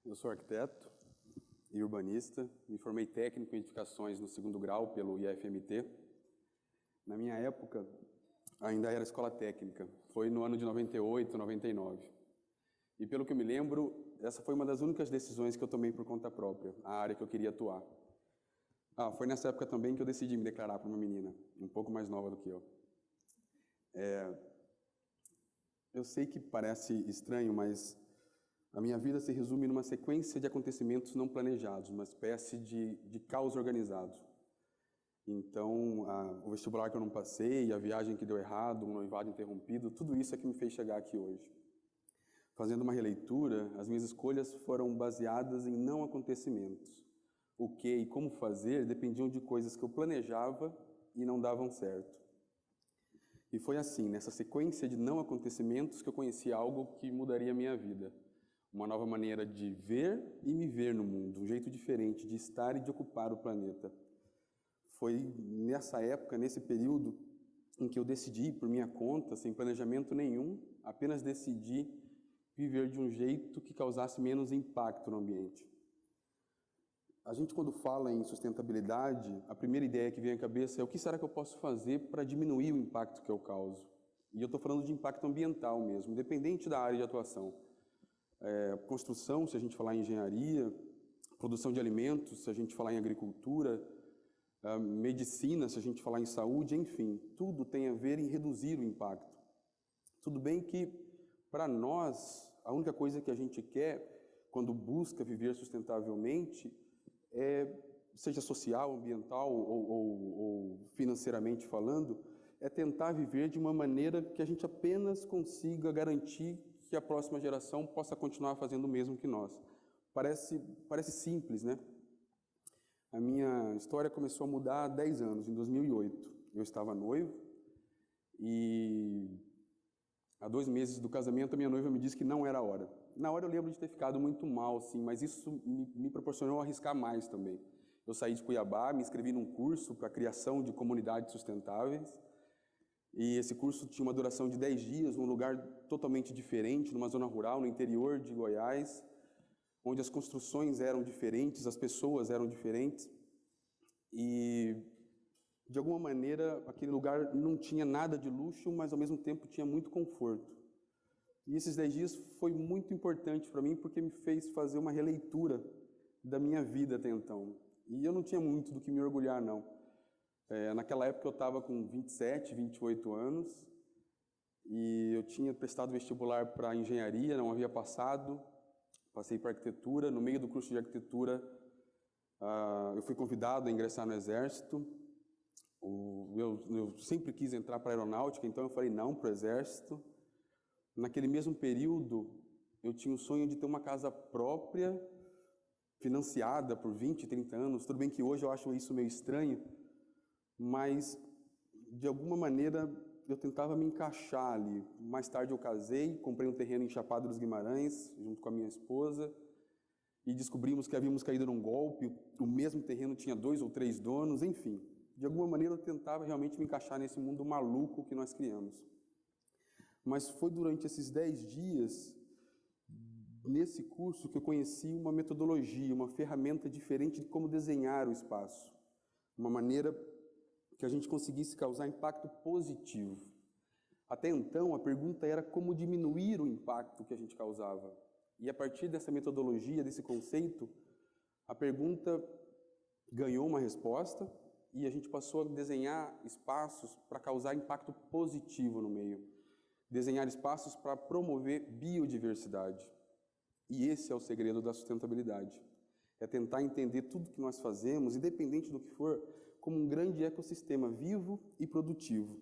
Eu sou arquiteto e urbanista, me formei técnico em edificações no segundo grau pelo IFMT. Na minha época, ainda era escola técnica, foi no ano de 98, 99. E pelo que eu me lembro, essa foi uma das únicas decisões que eu tomei por conta própria, a área que eu queria atuar. Foi nessa época também que eu decidi me declarar para uma menina, um pouco mais nova do que eu. Eu sei que parece estranho, mas a minha vida se resume numa sequência de acontecimentos não planejados, uma espécie de caos organizado. Então, o vestibular que eu não passei, a viagem que deu errado, um noivado interrompido, tudo isso é que me fez chegar aqui hoje. Fazendo uma releitura, as minhas escolhas foram baseadas em não acontecimentos. O que e como fazer dependiam de coisas que eu planejava e não davam certo. E foi assim, nessa sequência de não acontecimentos, que eu conheci algo que mudaria a minha vida. Uma nova maneira de ver e me ver no mundo, um jeito diferente de estar e de ocupar o planeta. Foi nessa época, nesse período, em que eu decidi, por minha conta, sem planejamento nenhum, apenas decidi viver de um jeito que causasse menos impacto no ambiente. A gente, quando fala em sustentabilidade, a primeira ideia que vem à cabeça é o que será que eu posso fazer para diminuir o impacto que eu causo? E eu estou falando de impacto ambiental mesmo, independente da área de atuação. Construção, se a gente falar em engenharia, produção de alimentos, se a gente falar em agricultura, medicina, se a gente falar em saúde, enfim, tudo tem a ver em reduzir o impacto. Tudo bem que, para nós, a única coisa que a gente quer, quando busca viver sustentavelmente, seja social, ambiental ou financeiramente falando, é tentar viver de uma maneira que a gente apenas consiga garantir que a próxima geração possa continuar fazendo o mesmo que nós. Parece simples, né? A minha história começou a mudar há 10 anos, em 2008. Eu estava noivo e há 2 meses do casamento a minha noiva me disse que não era a hora. Na hora eu lembro de ter ficado muito mal, sim, mas isso me proporcionou arriscar mais também. Eu saí de Cuiabá, me inscrevi num curso para a criação de comunidades sustentáveis. E esse curso tinha uma duração de 10 dias, num lugar totalmente diferente, numa zona rural, no interior de Goiás, onde as construções eram diferentes, as pessoas eram diferentes. E, de alguma maneira, aquele lugar não tinha nada de luxo, mas ao mesmo tempo tinha muito conforto. E esses 10 dias foi muito importante para mim, porque me fez fazer uma releitura da minha vida até então. E eu não tinha muito do que me orgulhar, não. Naquela época eu estava com 27, 28 anos e eu tinha prestado vestibular para engenharia, não havia passado, passei para arquitetura. No meio do curso de arquitetura eu fui convidado a ingressar no Exército. Eu sempre quis entrar para a aeronáutica, então eu falei não para o Exército. Naquele mesmo período eu tinha o sonho de ter uma casa própria, financiada por 20, 30 anos. Tudo bem que hoje eu acho isso meio estranho, mas de alguma maneira eu tentava me encaixar ali. Mais tarde eu casei, comprei um terreno em Chapada dos Guimarães, junto com a minha esposa, e descobrimos que havíamos caído num golpe. O mesmo terreno tinha 2 ou 3 donos, enfim. De alguma maneira eu tentava realmente me encaixar nesse mundo maluco que nós criamos. Mas foi durante esses 10 dias, nesse curso, que eu conheci uma metodologia, uma ferramenta diferente de como desenhar o espaço. Uma maneira que a gente conseguisse causar impacto positivo. Até então, a pergunta era como diminuir o impacto que a gente causava. E a partir dessa metodologia, desse conceito, a pergunta ganhou uma resposta e a gente passou a desenhar espaços para causar impacto positivo no meio. Desenhar espaços para promover biodiversidade. E esse é o segredo da sustentabilidade. É tentar entender tudo que nós fazemos, independente do que for, como um grande ecossistema vivo e produtivo.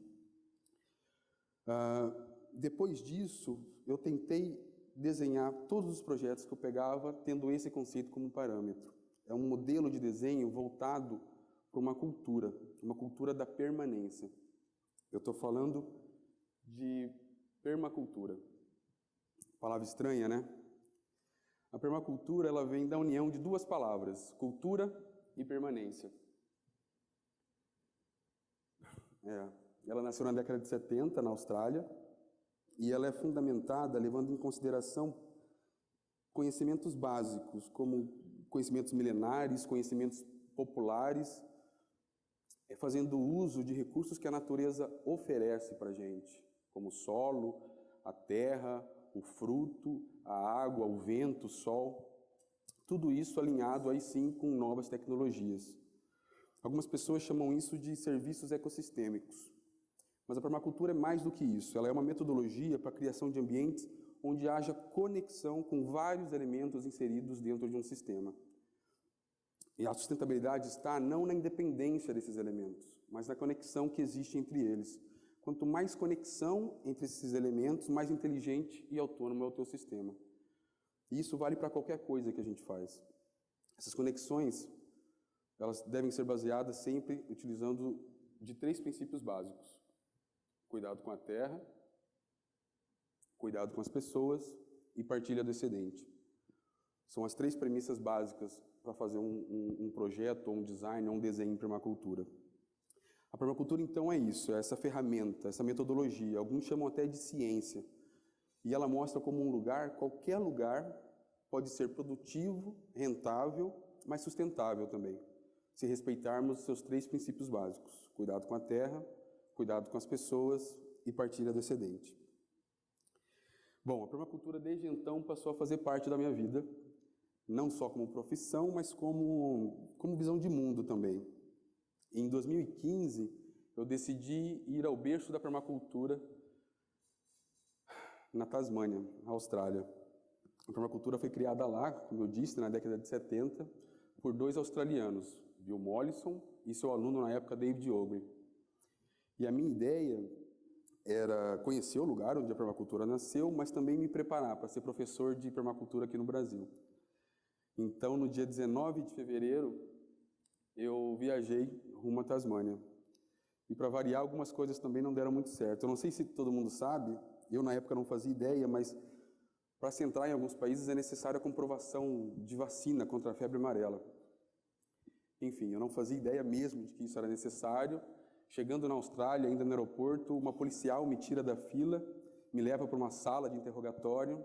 Depois disso, eu tentei desenhar todos os projetos que eu pegava, tendo esse conceito como parâmetro. É um modelo de desenho voltado para uma cultura da permanência. Eu estou falando de permacultura. Palavra estranha, né? A permacultura ela vem da união de 2 palavras, cultura e permanência. Ela nasceu na década de 70, na Austrália, e ela é fundamentada levando em consideração conhecimentos básicos, como conhecimentos milenares, conhecimentos populares, fazendo uso de recursos que a natureza oferece para a gente, como o solo, a terra, o fruto, a água, o vento, o sol. Tudo isso alinhado aí sim com novas tecnologias. Algumas pessoas chamam isso de serviços ecossistêmicos. Mas a permacultura é mais do que isso. Ela é uma metodologia para a criação de ambientes onde haja conexão com vários elementos inseridos dentro de um sistema. E a sustentabilidade está não na independência desses elementos, mas na conexão que existe entre eles. Quanto mais conexão entre esses elementos, mais inteligente e autônomo é o teu sistema. E isso vale para qualquer coisa que a gente faz. Essas conexões, elas devem ser baseadas sempre utilizando de 3 princípios básicos: cuidado com a terra, cuidado com as pessoas e partilha do excedente. São as 3 premissas básicas para fazer um projeto, ou um design, ou um desenho em permacultura. A permacultura, então, é isso, é essa ferramenta, essa metodologia, alguns chamam até de ciência. E ela mostra como um lugar, qualquer lugar, pode ser produtivo, rentável, mas sustentável também, se respeitarmos os seus 3 princípios básicos: cuidado com a terra, cuidado com as pessoas e partilha do excedente. Bom, a permacultura desde então passou a fazer parte da minha vida, não só como profissão, mas como visão de mundo também. Em 2015, eu decidi ir ao berço da permacultura na Tasmânia, Austrália. A permacultura foi criada lá, como eu disse, na década de 70, por 2 australianos, Bill Mollison e seu aluno na época, David Ogilvy. E a minha ideia era conhecer o lugar onde a permacultura nasceu, mas também me preparar para ser professor de permacultura aqui no Brasil. Então, no dia 19 de fevereiro, eu viajei rumo à Tasmânia. E, para variar, algumas coisas também não deram muito certo. Eu não sei se todo mundo sabe, eu na época não fazia ideia, mas para se entrar em alguns países é necessária a comprovação de vacina contra a febre amarela. Enfim, eu não fazia ideia mesmo de que isso era necessário. Chegando na Austrália, ainda no aeroporto, uma policial me tira da fila, me leva para uma sala de interrogatório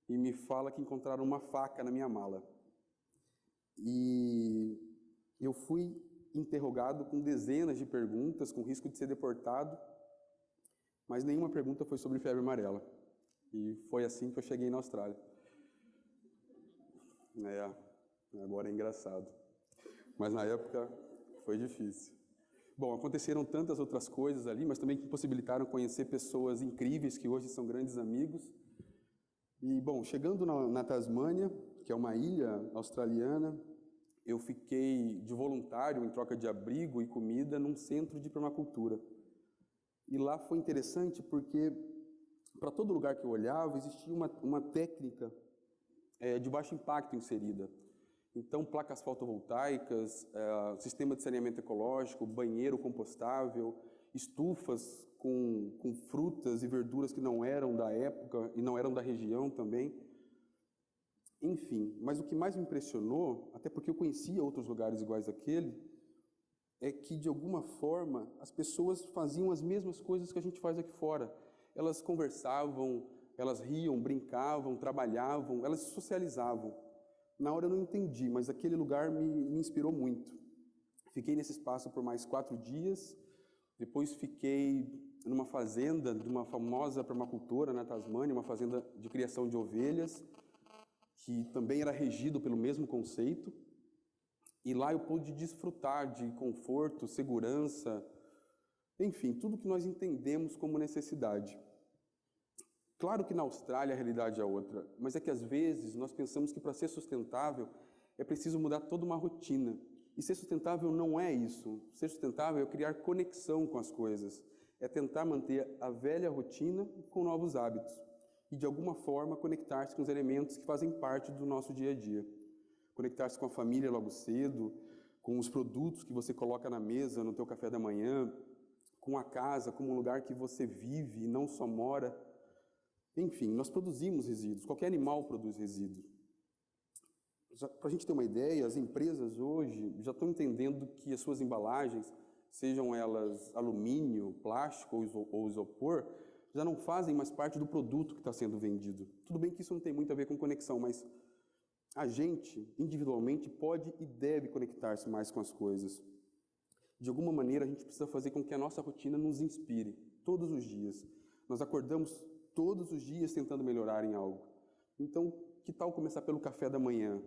e me fala que encontraram uma faca na minha mala. E eu fui interrogado com dezenas de perguntas, com risco de ser deportado, mas nenhuma pergunta foi sobre febre amarela. E foi assim que eu cheguei na Austrália. Agora é engraçado. Mas na época foi difícil. Bom, aconteceram tantas outras coisas ali, mas também que possibilitaram conhecer pessoas incríveis que hoje são grandes amigos. E, bom, chegando na Tasmânia, que é uma ilha australiana, eu fiquei de voluntário em troca de abrigo e comida num centro de permacultura. E lá foi interessante porque, para todo lugar que eu olhava, existia uma técnica de baixo impacto inserida. Então, placas fotovoltaicas, sistema de saneamento ecológico, banheiro compostável, estufas com frutas e verduras que não eram da época e não eram da região também. Enfim, mas o que mais me impressionou, até porque eu conhecia outros lugares iguais àquele, é que, de alguma forma, as pessoas faziam as mesmas coisas que a gente faz aqui fora. Elas conversavam, elas riam, brincavam, trabalhavam, elas se socializavam. Na hora eu não entendi, mas aquele lugar me inspirou muito. Fiquei nesse espaço por mais 4 dias, depois fiquei numa fazenda de uma famosa permacultora na Tasmânia, uma fazenda de criação de ovelhas, que também era regido pelo mesmo conceito. E lá eu pude desfrutar de conforto, segurança, enfim, tudo que nós entendemos como necessidade. Claro que na Austrália a realidade é outra, mas é que às vezes nós pensamos que para ser sustentável é preciso mudar toda uma rotina. E ser sustentável não é isso. Ser sustentável é criar conexão com as coisas, é tentar manter a velha rotina com novos hábitos e, de alguma forma, conectar-se com os elementos que fazem parte do nosso dia a dia. Conectar-se com a família logo cedo, com os produtos que você coloca na mesa no teu café da manhã, com a casa como um lugar que você vive e não só mora. Enfim, nós produzimos resíduos, qualquer animal produz resíduos. Para a gente ter uma ideia, as empresas hoje já estão entendendo que as suas embalagens, sejam elas alumínio, plástico ou isopor, já não fazem mais parte do produto que está sendo vendido. Tudo bem que isso não tem muito a ver com conexão, mas a gente, individualmente, pode e deve conectar-se mais com as coisas. De alguma maneira, a gente precisa fazer com que a nossa rotina nos inspire, todos os dias. Nós acordamos todos os dias tentando melhorar em algo. Então, que tal começar pelo café da manhã?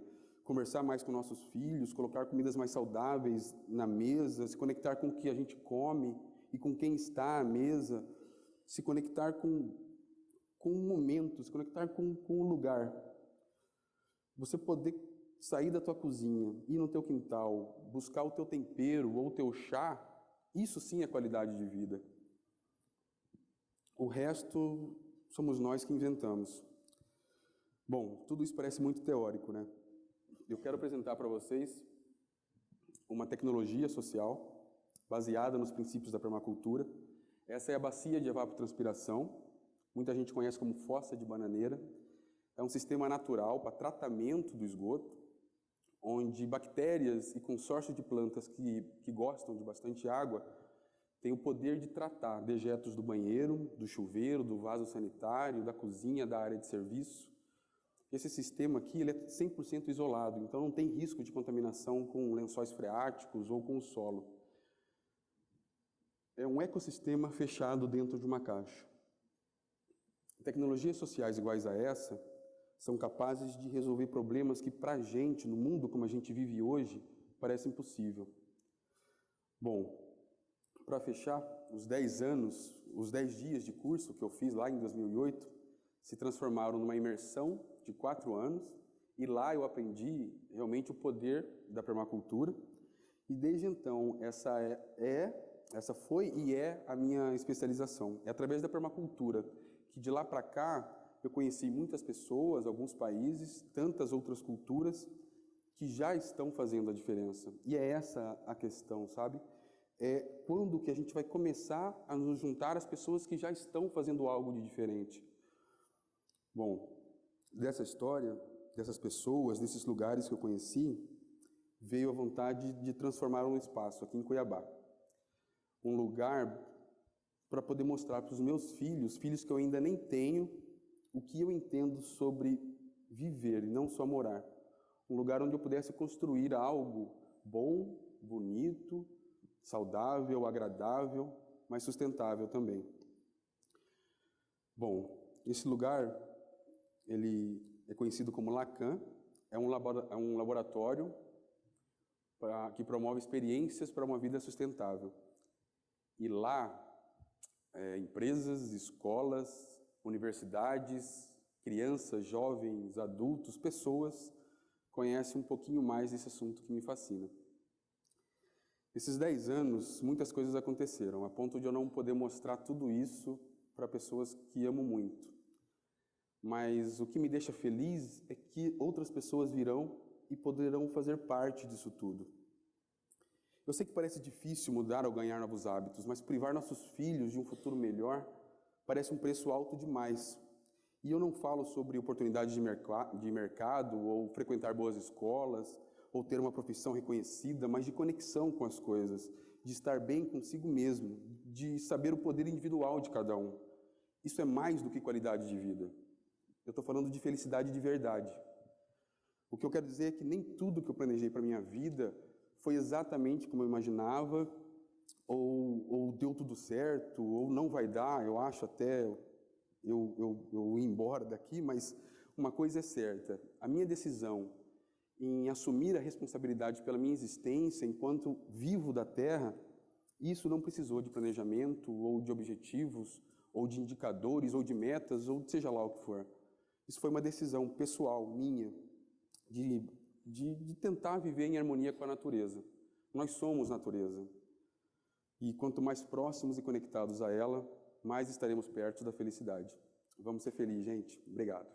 Conversar mais com nossos filhos, colocar comidas mais saudáveis na mesa, se conectar com o que a gente come e com quem está à mesa, se conectar com um momento, se conectar com um lugar. Você poder sair da tua cozinha, ir no teu quintal, buscar o teu tempero ou o teu chá, isso sim é qualidade de vida. O resto somos nós que inventamos. Bom, tudo isso parece muito teórico, né? Eu quero apresentar para vocês uma tecnologia social baseada nos princípios da permacultura. Essa é a bacia de evapotranspiração, muita gente conhece como fossa de bananeira. É um sistema natural para tratamento do esgoto, onde bactérias e consórcio de plantas que gostam de bastante água têm o poder de tratar dejetos do banheiro, do chuveiro, do vaso sanitário, da cozinha, da área de serviço. Esse sistema aqui ele é 100% isolado, então não tem risco de contaminação com lençóis freáticos ou com o solo. É um ecossistema fechado dentro de uma caixa. Tecnologias sociais iguais a essa são capazes de resolver problemas que, para a gente, no mundo como a gente vive hoje, parece impossível. Bom, para fechar, os 10 dias de curso que eu fiz lá em 2008, se transformaram numa imersão de 4 anos, e lá eu aprendi realmente o poder da permacultura, e desde então essa foi e é a minha especialização. É através da permacultura que de lá para cá eu conheci muitas pessoas, alguns países, tantas outras culturas que já estão fazendo a diferença. E é essa a questão, sabe? É quando que a gente vai começar a nos juntar às pessoas que já estão fazendo algo de diferente. Bom, dessa história, dessas pessoas, desses lugares que eu conheci, veio a vontade de transformar um espaço aqui em Cuiabá. Um lugar para poder mostrar para os meus filhos que eu ainda nem tenho, o que eu entendo sobre viver e não só morar. Um lugar onde eu pudesse construir algo bom, bonito, saudável, agradável, mas sustentável também. Bom, esse lugar ele é conhecido como Lacan, é um laboratório que promove experiências para uma vida sustentável. E lá, empresas, escolas, universidades, crianças, jovens, adultos, pessoas conhecem um pouquinho mais desse assunto que me fascina. Nesses 10 anos, muitas coisas aconteceram, a ponto de eu não poder mostrar tudo isso para pessoas que amo muito. Mas o que me deixa feliz é que outras pessoas virão e poderão fazer parte disso tudo. Eu sei que parece difícil mudar ou ganhar novos hábitos, mas privar nossos filhos de um futuro melhor parece um preço alto demais. E eu não falo sobre oportunidades de mercado, ou frequentar boas escolas, ou ter uma profissão reconhecida, mas de conexão com as coisas, de estar bem consigo mesmo, de saber o poder individual de cada um. Isso é mais do que qualidade de vida. Eu estou falando de felicidade de verdade. O que eu quero dizer é que nem tudo que eu planejei para a minha vida foi exatamente como eu imaginava, ou deu tudo certo, ou não vai dar, eu acho até eu ir embora daqui, mas uma coisa é certa, a minha decisão em assumir a responsabilidade pela minha existência enquanto vivo da Terra, isso não precisou de planejamento, ou de objetivos, ou de indicadores, ou de metas, ou seja lá o que for. Isso foi uma decisão pessoal, minha, de tentar viver em harmonia com a natureza. Nós somos natureza. E quanto mais próximos e conectados a ela, mais estaremos perto da felicidade. Vamos ser felizes, gente. Obrigado.